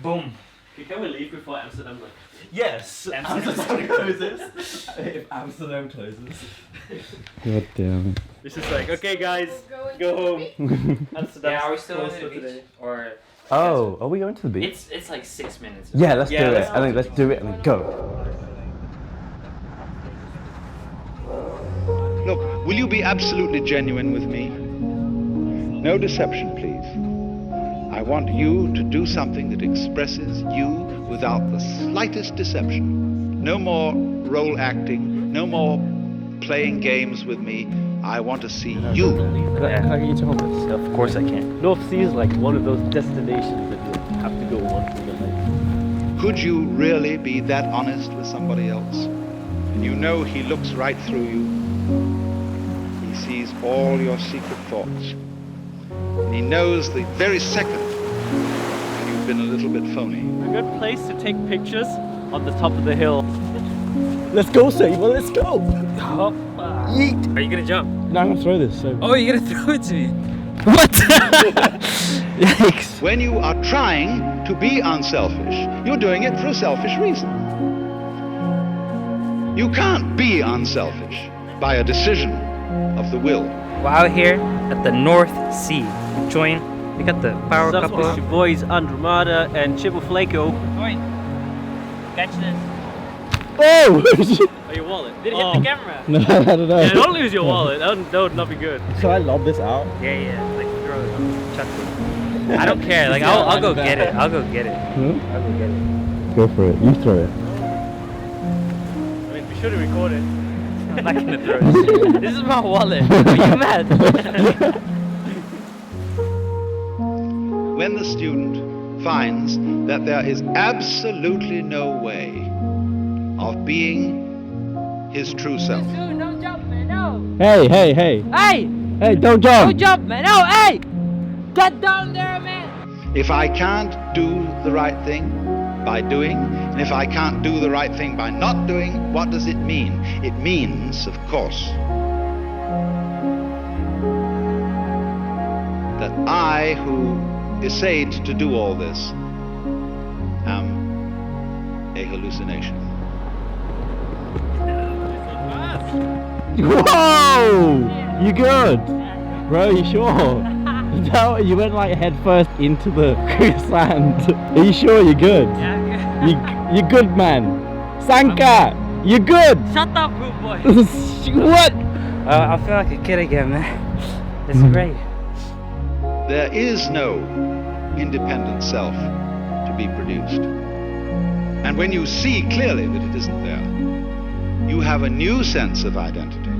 Boom. Can we leave before Amsterdam? Yes. Amsterdam closes. If Amsterdam closes. God damn it. This is like, okay guys, go home. Amsterdam. Yeah, are we still closed in the for beach? today. Or Oh, are we going to the beach? it's like 6 minutes. Yeah, let's do it. let's I think let's do it and then go. Look, will you be absolutely genuine with me? No deception, please. I want you to do something that expresses you without the slightest deception. No more role acting, no more playing games with me. I want to see you. Can I get you to hold this? Of course I can. North Sea is like one of those destinations that you have to go once in your life. Could you really be that honest with somebody else? And you know he looks right through you. He sees all your secret thoughts. And he knows the very second when you've been a little bit phony. A good place to take pictures on the top of the hill. Let's go, Saber. Let's go. Yeet. Are you gonna jump? No, I'm gonna throw this. So. Oh, you're gonna throw it to me. What? Yikes. When you are trying to be unselfish, you're doing it for a selfish reason. You can't be unselfish by a decision of the will. We're out here at the North Sea. Join. We got the power What's up, couple. it's your boys Andromada and Chipflake. Join. Catch this. Oh! Oh, your wallet. Did it hit the camera? No, I don't know. Yeah, don't lose your wallet. That would not be good. Should I lob this out? Yeah. Like throw it. Chuck it. I don't care. Like I'll go get it. I'll go get it. Hmm? I'll go get it. Go for it. You throw it. I mean, be sure to record it. I'm not gonna throw this. This is my wallet. Are you mad? When the student finds that there is absolutely no way of being his true self, Don't jump, man, no! Hey! Hey! Don't jump! Don't jump, man, no, hey! Get down there, man! if I can't do the right thing by doing, and if I can't do the right thing by not doing, what does it mean? It means, of course, that I, who essayed to do all this, am a hallucination. Whoa! You good? Bro, you sure? No, you went like head first into the sand. Are you sure you're good? Yeah, You're good, man. Sanka, you're good. shut up, rude boy! What? I feel like a kid again, man. It's great. There is no independent self to be produced. And when you see clearly that it isn't there, you have a new sense of identity.